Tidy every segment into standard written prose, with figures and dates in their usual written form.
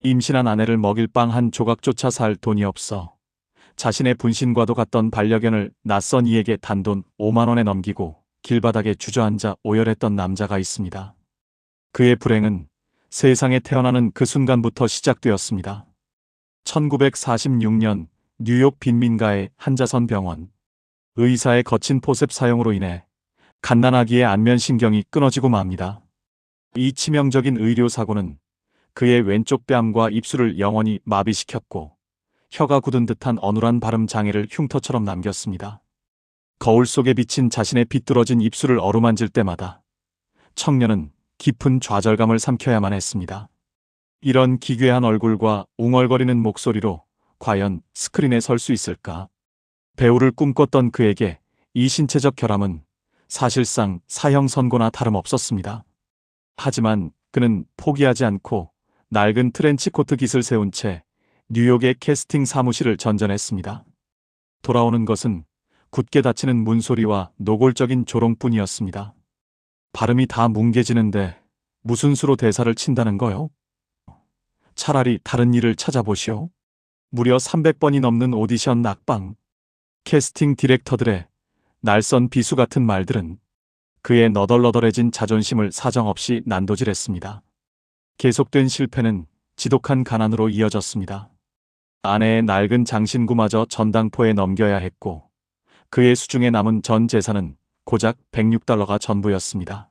임신한 아내를 먹일 빵 한 조각조차 살 돈이 없어 자신의 분신과도 같던 반려견을 낯선 이에게 단돈 5만 원에 넘기고 길바닥에 주저앉아 오열했던 남자가 있습니다. 그의 불행은 세상에 태어나는 그 순간부터 시작되었습니다. 1946년 뉴욕 빈민가의 한자선 병원. 의사의 거친 포셉 사용으로 인해 갓난아기의 안면신경이 끊어지고 맙니다. 이 치명적인 의료사고는 그의 왼쪽 뺨과 입술을 영원히 마비시켰고 혀가 굳은 듯한 어눌한 발음 장애를 흉터처럼 남겼습니다. 거울 속에 비친 자신의 비뚤어진 입술을 어루만질 때마다 청년은 깊은 좌절감을 삼켜야만 했습니다. 이런 기괴한 얼굴과 웅얼거리는 목소리로 과연 스크린에 설 수 있을까? 배우를 꿈꿨던 그에게 이 신체적 결함은 사실상 사형 선고나 다름없었습니다. 하지만 그는 포기하지 않고 낡은 트렌치코트 깃을 세운 채 뉴욕의 캐스팅 사무실을 전전했습니다. 돌아오는 것은 굳게 닫히는 문소리와 노골적인 조롱뿐이었습니다. 발음이 다 뭉개지는데 무슨 수로 대사를 친다는 거요? 차라리 다른 일을 찾아보시오. 무려 300번이 넘는 오디션 낙방. 캐스팅 디렉터들의 날선 비수 같은 말들은 그의 너덜너덜해진 자존심을 사정없이 난도질했습니다. 계속된 실패는 지독한 가난으로 이어졌습니다. 아내의 낡은 장신구마저 전당포에 넘겨야 했고 그의 수중에 남은 전 재산은 고작 $106가 전부였습니다.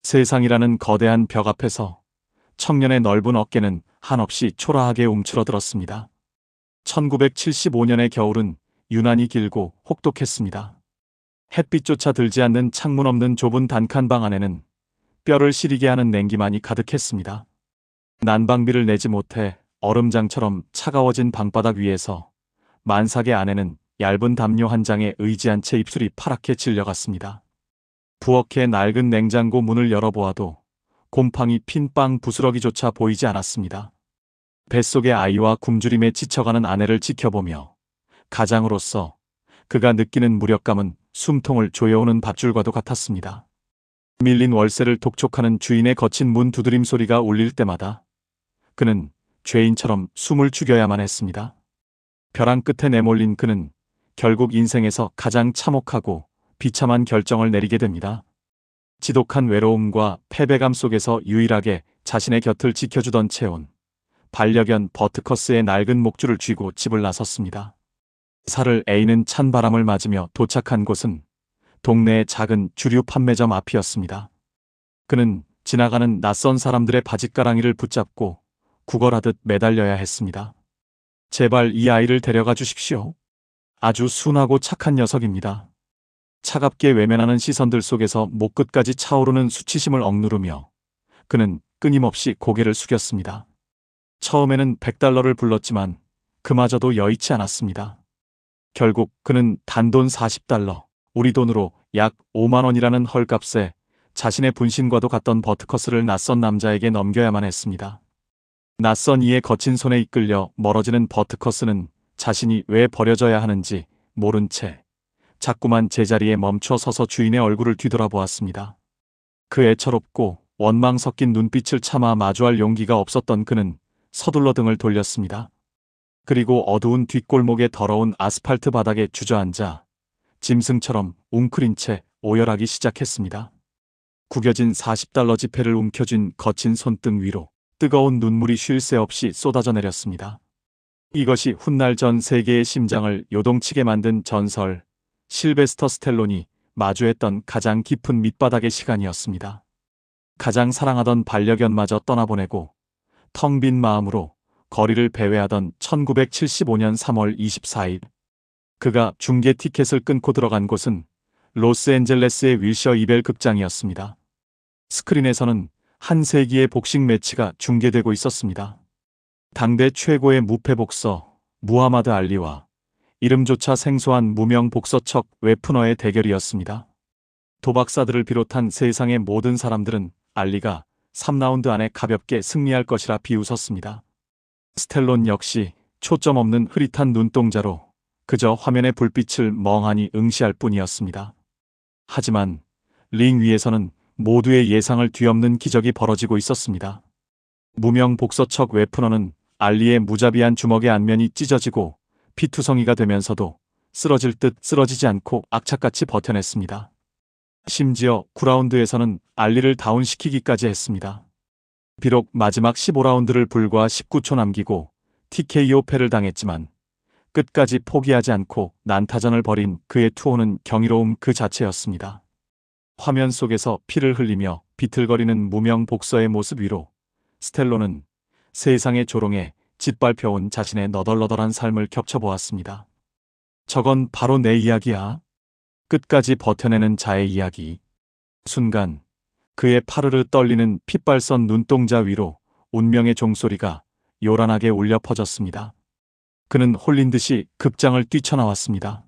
세상이라는 거대한 벽 앞에서 청년의 넓은 어깨는 한없이 초라하게 움츠러들었습니다. 1975년의 겨울은 유난히 길고 혹독했습니다. 햇빛조차 들지 않는 창문 없는 좁은 단칸방 안에는 뼈를 시리게 하는 냉기만이 가득했습니다. 난방비를 내지 못해 얼음장처럼 차가워진 방바닥 위에서 만삭의 아내는 얇은 담요 한 장에 의지한 채 입술이 파랗게 질려갔습니다. 부엌의 낡은 냉장고 문을 열어보아도 곰팡이 핀 빵 부스러기조차 보이지 않았습니다. 뱃속의 아이와 굶주림에 지쳐가는 아내를 지켜보며 가장으로서 그가 느끼는 무력감은 숨통을 조여오는 밧줄과도 같았습니다. 밀린 월세를 독촉하는 주인의 거친 문 두드림 소리가 울릴 때마다 그는 죄인처럼 숨을 죽여야만 했습니다. 벼랑 끝에 내몰린 그는 결국 인생에서 가장 참혹하고 비참한 결정을 내리게 됩니다. 지독한 외로움과 패배감 속에서 유일하게 자신의 곁을 지켜주던 채온 반려견 버트커스의 낡은 목줄을 쥐고 집을 나섰습니다. 살을 에이는 찬 바람을 맞으며 도착한 곳은 동네의 작은 주류 판매점 앞이었습니다. 그는 지나가는 낯선 사람들의 바짓가랑이를 붙잡고 구걸하듯 매달려야 했습니다. 제발 이 아이를 데려가 주십시오. 아주 순하고 착한 녀석입니다. 차갑게 외면하는 시선들 속에서 목끝까지 차오르는 수치심을 억누르며 그는 끊임없이 고개를 숙였습니다. 처음에는 $100를 불렀지만 그마저도 여의치 않았습니다. 결국 그는 단돈 $40, 우리 돈으로 약 5만 원이라는 헐값에 자신의 분신과도 같던 버트커스를 낯선 남자에게 넘겨야만 했습니다. 낯선 이의 거친 손에 이끌려 멀어지는 버트커스는 자신이 왜 버려져야 하는지 모른 채 자꾸만 제자리에 멈춰 서서 주인의 얼굴을 뒤돌아보았습니다. 그 애처롭고 원망 섞인 눈빛을 차마 마주할 용기가 없었던 그는 서둘러 등을 돌렸습니다. 그리고 어두운 뒷골목의 더러운 아스팔트 바닥에 주저앉아 짐승처럼 웅크린 채 오열하기 시작했습니다. 구겨진 $40 지폐를 움켜쥔 거친 손등 위로 뜨거운 눈물이 쉴 새 없이 쏟아져 내렸습니다. 이것이 훗날 전 세계의 심장을 요동치게 만든 전설 실베스터 스텔론이 마주했던 가장 깊은 밑바닥의 시간이었습니다. 가장 사랑하던 반려견마저 떠나보내고 텅 빈 마음으로 거리를 배회하던 1975년 3월 24일 그가 중계 티켓을 끊고 들어간 곳은 로스앤젤레스의 윌셔 이벨 극장이었습니다. 스크린에서는 한 세기의 복싱 매치가 중계되고 있었습니다. 당대 최고의 무패 복서 무하마드 알리와 이름조차 생소한 무명 복서척 웨프너의 대결이었습니다. 도박사들을 비롯한 세상의 모든 사람들은 알리가 3라운드 안에 가볍게 승리할 것이라 비웃었습니다. 스텔론 역시 초점 없는 흐릿한 눈동자로 그저 화면의 불빛을 멍하니 응시할 뿐이었습니다. 하지만 링 위에서는 모두의 예상을 뒤엎는 기적이 벌어지고 있었습니다. 무명 복서척 웨프너는 알리의 무자비한 주먹의 안면이 찢어지고 피투성이가 되면서도 쓰러질 듯 쓰러지지 않고 악착같이 버텨냈습니다. 심지어 9라운드에서는 알리를 다운시키기까지 했습니다. 비록 마지막 15라운드를 불과 19초 남기고 TKO 패를 당했지만 끝까지 포기하지 않고 난타전을 벌인 그의 투혼은 경이로움 그 자체였습니다. 화면 속에서 피를 흘리며 비틀거리는 무명 복서의 모습 위로 스텔로는 세상의 조롱에 짓밟혀온 자신의 너덜너덜한 삶을 겹쳐보았습니다. 저건 바로 내 이야기야. 끝까지 버텨내는 자의 이야기. 순간 그의 파르르 떨리는 핏발선 눈동자 위로 운명의 종소리가 요란하게 울려 퍼졌습니다. 그는 홀린 듯이 극장을 뛰쳐나왔습니다.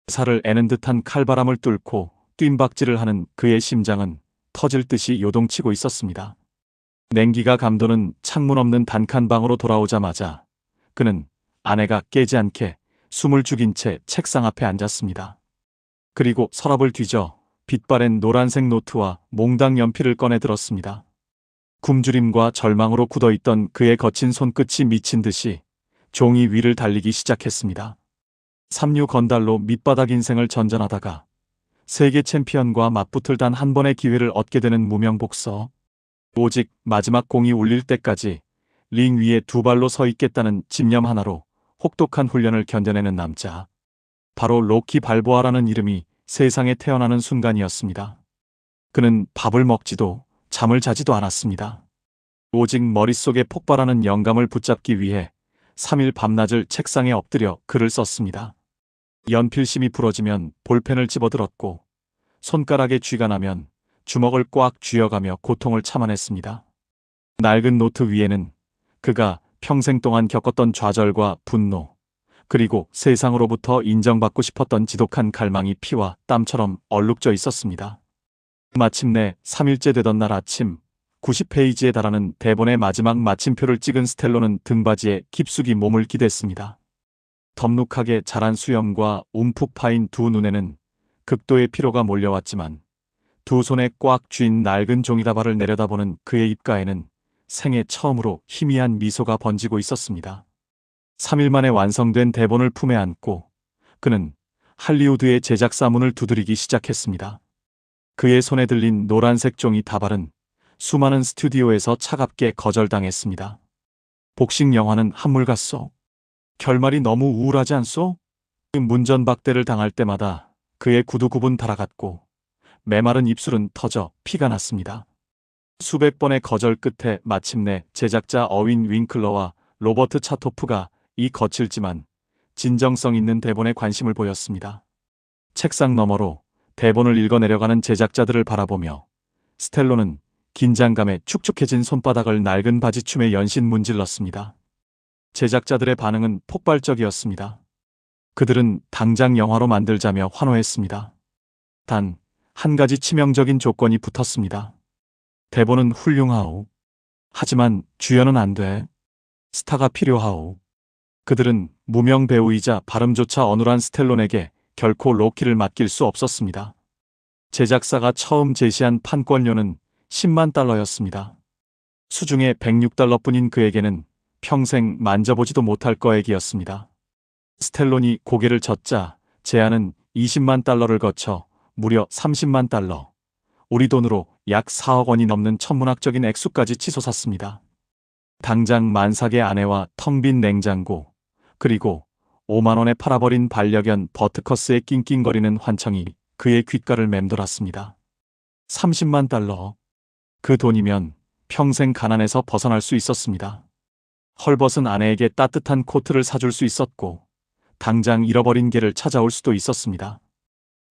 살을 애는 듯한 칼바람을 뚫고 뜀박질을 하는 그의 심장은 터질 듯이 요동치고 있었습니다. 냉기가 감도는 창문 없는 단칸 방으로 돌아오자마자 그는 아내가 깨지 않게 숨을 죽인 채 책상 앞에 앉았습니다. 그리고 서랍을 뒤져 빛바랜 노란색 노트와 몽당 연필을 꺼내 들었습니다. 굶주림과 절망으로 굳어있던 그의 거친 손끝이 미친 듯이 종이 위를 달리기 시작했습니다. 삼류 건달로 밑바닥 인생을 전전하다가 세계 챔피언과 맞붙을 단 한 번의 기회를 얻게 되는 무명복서. 오직 마지막 공이 울릴 때까지 링 위에 두 발로 서 있겠다는 집념 하나로 혹독한 훈련을 견뎌내는 남자. 바로 로키 발보아라는 이름이 세상에 태어나는 순간이었습니다. 그는 밥을 먹지도 잠을 자지도 않았습니다. 오직 머릿속에 폭발하는 영감을 붙잡기 위해 3일 밤낮을 책상에 엎드려 글을 썼습니다. 연필심이 부러지면 볼펜을 집어들었고 손가락에 쥐가 나면 주먹을 꽉 쥐어가며 고통을 참아냈습니다. 낡은 노트 위에는 그가 평생 동안 겪었던 좌절과 분노, 그리고 세상으로부터 인정받고 싶었던 지독한 갈망이 피와 땀처럼 얼룩져 있었습니다. 마침내 3일째 되던 날 아침 90페이지에 달하는 대본의 마지막 마침표를 찍은 스텔로는 등받이에 깊숙이 몸을 기댔습니다. 덥룩하게 자란 수염과 움푹 파인 두 눈에는 극도의 피로가 몰려왔지만 두 손에 꽉 쥔 낡은 종이다발을 내려다보는 그의 입가에는 생애 처음으로 희미한 미소가 번지고 있었습니다. 3일 만에 완성된 대본을 품에 안고 그는 할리우드의 제작사 문을 두드리기 시작했습니다. 그의 손에 들린 노란색 종이 다발은 수많은 스튜디오에서 차갑게 거절당했습니다. 복싱 영화는 한물 같소? 결말이 너무 우울하지 않소? 문전박대를 당할 때마다 그의 구두굽은 달아갔고 메마른 입술은 터져 피가 났습니다. 수백 번의 거절 끝에 마침내 제작자 어윈 윙클러와 로버트 차토프가 이 거칠지만 진정성 있는 대본에 관심을 보였습니다. 책상 너머로 대본을 읽어내려가는 제작자들을 바라보며 스텔로는 긴장감에 축축해진 손바닥을 낡은 바지춤에 연신 문질렀습니다. 제작자들의 반응은 폭발적이었습니다. 그들은 당장 영화로 만들자며 환호했습니다. 단, 한 가지 치명적인 조건이 붙었습니다. 대본은 훌륭하오. 하지만 주연은 안 돼. 스타가 필요하오. 그들은 무명 배우이자 발음조차 어눌한 스텔론에게 결코 로키를 맡길 수 없었습니다. 제작사가 처음 제시한 판권료는 10만 달러였습니다. 수중에 106달러뿐인 그에게는 평생 만져보지도 못할 거액이었습니다. 스텔론이 고개를 젓자 제안은 20만 달러를 거쳐 무려 30만 달러, 우리 돈으로 약 4억 원이 넘는 천문학적인 액수까지 치솟았습니다. 당장 만삭의 아내와 텅 빈 냉장고, 그리고 5만 원에 팔아버린 반려견 버트커스의 낑낑거리는 환청이 그의 귓가를 맴돌았습니다. 30만 달러. 그 돈이면 평생 가난에서 벗어날 수 있었습니다. 헐벗은 아내에게 따뜻한 코트를 사줄 수 있었고 당장 잃어버린 개를 찾아올 수도 있었습니다.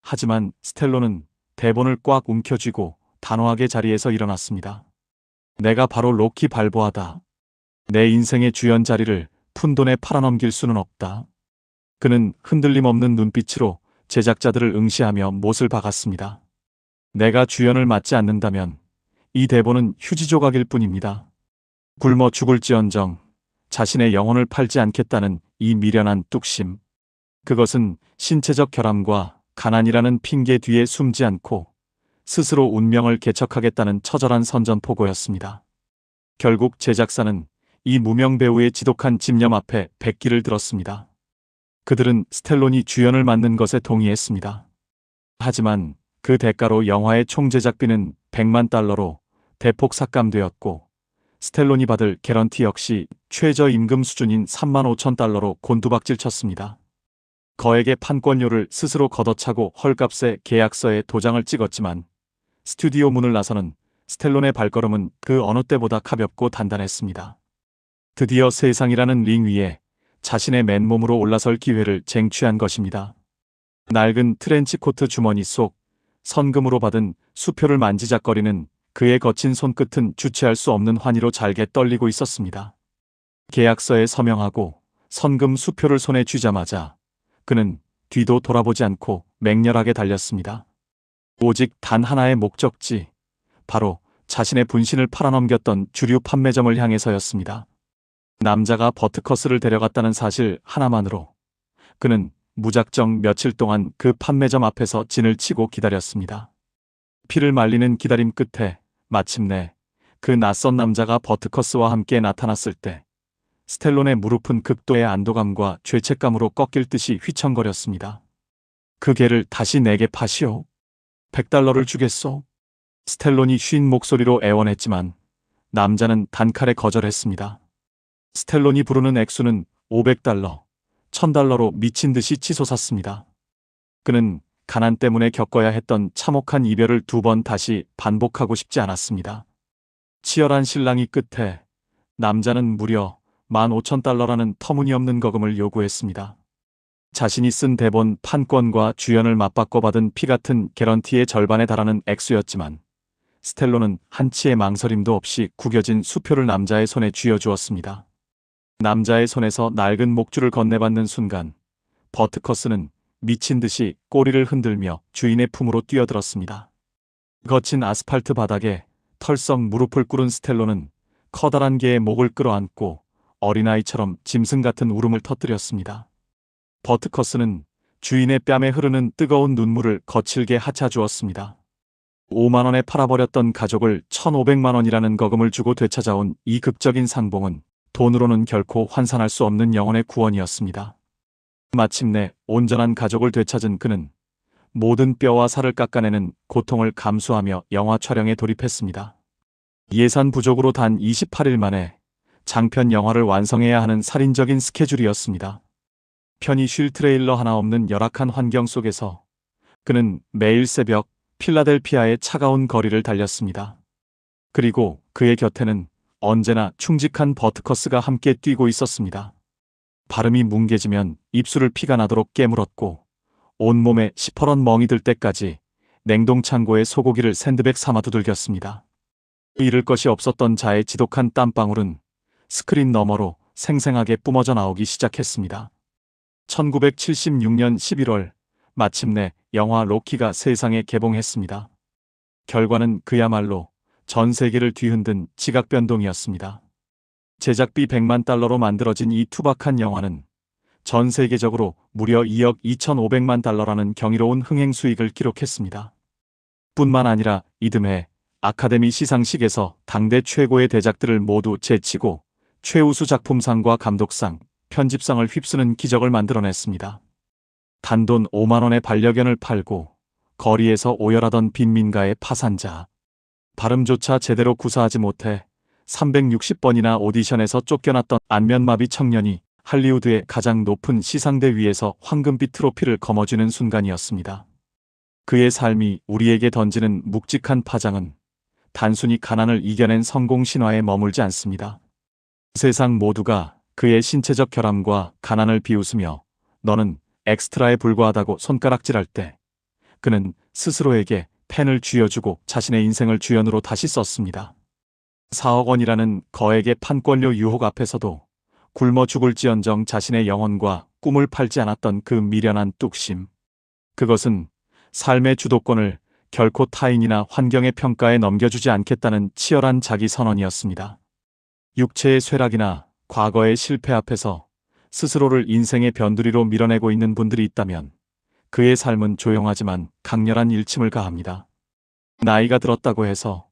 하지만 스텔로는 대본을 꽉 움켜쥐고 단호하게 자리에서 일어났습니다. 내가 바로 로키 발보아다. 내 인생의 주연 자리를 푼돈에 팔아넘길 수는 없다. 그는 흔들림 없는 눈빛으로 제작자들을 응시하며 못을 박았습니다. 내가 주연을 맡지 않는다면 이 대본은 휴지 조각일 뿐입니다. 굶어 죽을지언정 자신의 영혼을 팔지 않겠다는 이 미련한 뚝심. 그것은 신체적 결함과 가난이라는 핑계 뒤에 숨지 않고 스스로 운명을 개척하겠다는 처절한 선전포고였습니다. 결국 제작사는 이 무명 배우의 지독한 집념 앞에 백기를 들었습니다. 그들은 스텔론이 주연을 맡는 것에 동의했습니다. 하지만 그 대가로 영화의 총 제작비는 100만 달러로 대폭 삭감되었고 스텔론이 받을 개런티 역시 최저임금 수준인 3만 5천 달러로 곤두박질 쳤습니다. 거액의 판권료를 스스로 걷어차고 헐값에 계약서에 도장을 찍었지만 스튜디오 문을 나서는 스텔론의 발걸음은 그 어느 때보다 가볍고 단단했습니다. 드디어 세상이라는 링 위에 자신의 맨몸으로 올라설 기회를 쟁취한 것입니다. 낡은 트렌치코트 주머니 속 선금으로 받은 수표를 만지작거리는 그의 거친 손끝은 주체할 수 없는 환희로 잘게 떨리고 있었습니다. 계약서에 서명하고 선금 수표를 손에 쥐자마자 그는 뒤도 돌아보지 않고 맹렬하게 달렸습니다. 오직 단 하나의 목적지, 바로 자신의 분신을 팔아넘겼던 주류 판매점을 향해서였습니다. 남자가 버트커스를 데려갔다는 사실 하나만으로 그는 무작정 며칠 동안 그 판매점 앞에서 진을 치고 기다렸습니다. 피를 말리는 기다림 끝에 마침내 그 낯선 남자가 버트커스와 함께 나타났을 때 스텔론의 무릎은 극도의 안도감과 죄책감으로 꺾일 듯이 휘청거렸습니다. 그 개를 다시 내게 파시오. 100달러를 주겠소. 스텔론이 쉰 목소리로 애원했지만 남자는 단칼에 거절했습니다. 스텔론이 부르는 액수는 500달러, 1000달러로 미친 듯이 치솟았습니다. 그는 가난 때문에 겪어야 했던 참혹한 이별을 2번 다시 반복하고 싶지 않았습니다. 치열한 실랑이 끝에 남자는 무려 15,000달러라는 터무니없는 거금을 요구했습니다. 자신이 쓴 대본 판권과 주연을 맞바꿔 받은 피 같은 개런티의 절반에 달하는 액수였지만 스텔론은 한치의 망설임도 없이 구겨진 수표를 남자의 손에 쥐어주었습니다. 남자의 손에서 낡은 목줄을 건네받는 순간 버트커스는 미친 듯이 꼬리를 흔들며 주인의 품으로 뛰어들었습니다. 거친 아스팔트 바닥에 털썩 무릎을 꿇은 스텔론은 커다란 개의 목을 끌어안고 어린아이처럼 짐승 같은 울음을 터뜨렸습니다. 버트커스는 주인의 뺨에 흐르는 뜨거운 눈물을 거칠게 하차주었습니다. 5만 원에 팔아버렸던 가족을 1,500만 원이라는 거금을 주고 되찾아온 이 극적인 상봉은 돈으로는 결코 환산할 수 없는 영혼의 구원이었습니다. 마침내 온전한 가족을 되찾은 그는 모든 뼈와 살을 깎아내는 고통을 감수하며 영화 촬영에 돌입했습니다. 예산 부족으로 단 28일 만에 장편 영화를 완성해야 하는 살인적인 스케줄이었습니다. 편히 쉴 트레일러 하나 없는 열악한 환경 속에서 그는 매일 새벽 필라델피아의 차가운 거리를 달렸습니다. 그리고 그의 곁에는 언제나 충직한 버트커스가 함께 뛰고 있었습니다. 발음이 뭉개지면 입술을 피가 나도록 깨물었고 온몸에 시퍼런 멍이 들 때까지 냉동창고에 소고기를 샌드백 삼아 두들겼습니다. 잃을 것이 없었던 자의 지독한 땀방울은 스크린 너머로 생생하게 뿜어져 나오기 시작했습니다. 1976년 11월 마침내 영화 로키가 세상에 개봉했습니다. 결과는 그야말로 전 세계를 뒤흔든 지각변동이었습니다. 제작비 100만 달러로 만들어진 이 투박한 영화는 전 세계적으로 무려 2억 2,500만 달러라는 경이로운 흥행 수익을 기록했습니다. 뿐만 아니라 이듬해 아카데미 시상식에서 당대 최고의 대작들을 모두 제치고 최우수 작품상과 감독상, 편집상을 휩쓰는 기적을 만들어냈습니다. 단돈 5만 원의 반려견을 팔고 거리에서 오열하던 빈민가의 파산자, 발음조차 제대로 구사하지 못해 360번이나 오디션에서 쫓겨났던 안면마비 청년이 할리우드의 가장 높은 시상대 위에서 황금빛 트로피를 거머쥐는 순간이었습니다. 그의 삶이 우리에게 던지는 묵직한 파장은 단순히 가난을 이겨낸 성공 신화에 머물지 않습니다. 세상 모두가 그의 신체적 결함과 가난을 비웃으며 너는 엑스트라에 불과하다고 손가락질할 때 그는 스스로에게 펜을 쥐어주고 자신의 인생을 주연으로 다시 썼습니다. 4억 원이라는 거액의 판권료 유혹 앞에서도 굶어 죽을지언정 자신의 영혼과 꿈을 팔지 않았던 그 미련한 뚝심. 그것은 삶의 주도권을 결코 타인이나 환경의 평가에 넘겨주지 않겠다는 치열한 자기 선언이었습니다. 육체의 쇠락이나 과거의 실패 앞에서 스스로를 인생의 변두리로 밀어내고 있는 분들이 있다면 그의 삶은 조용하지만 강렬한 일침을 가합니다. 나이가 들었다고 해서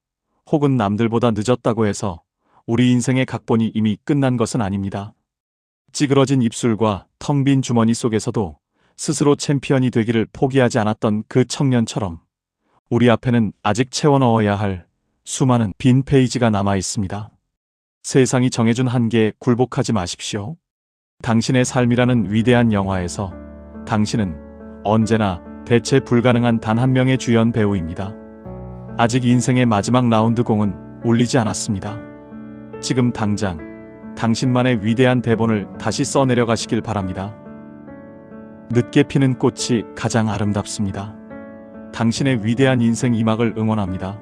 혹은 남들보다 늦었다고 해서 우리 인생의 각본이 이미 끝난 것은 아닙니다. 찌그러진 입술과 텅 빈 주머니 속에서도 스스로 챔피언이 되기를 포기하지 않았던 그 청년처럼 우리 앞에는 아직 채워 넣어야 할 수많은 빈 페이지가 남아 있습니다. 세상이 정해준 한계에 굴복하지 마십시오. 당신의 삶이라는 위대한 영화에서 당신은 언제나 대체 불가능한 단 한 명의 주연 배우입니다. 아직 인생의 마지막 라운드 공은 울리지 않았습니다. 지금 당장 당신만의 위대한 대본을 다시 써내려 가시길 바랍니다. 늦게 피는 꽃이 가장 아름답습니다. 당신의 위대한 인생 2막을 응원합니다.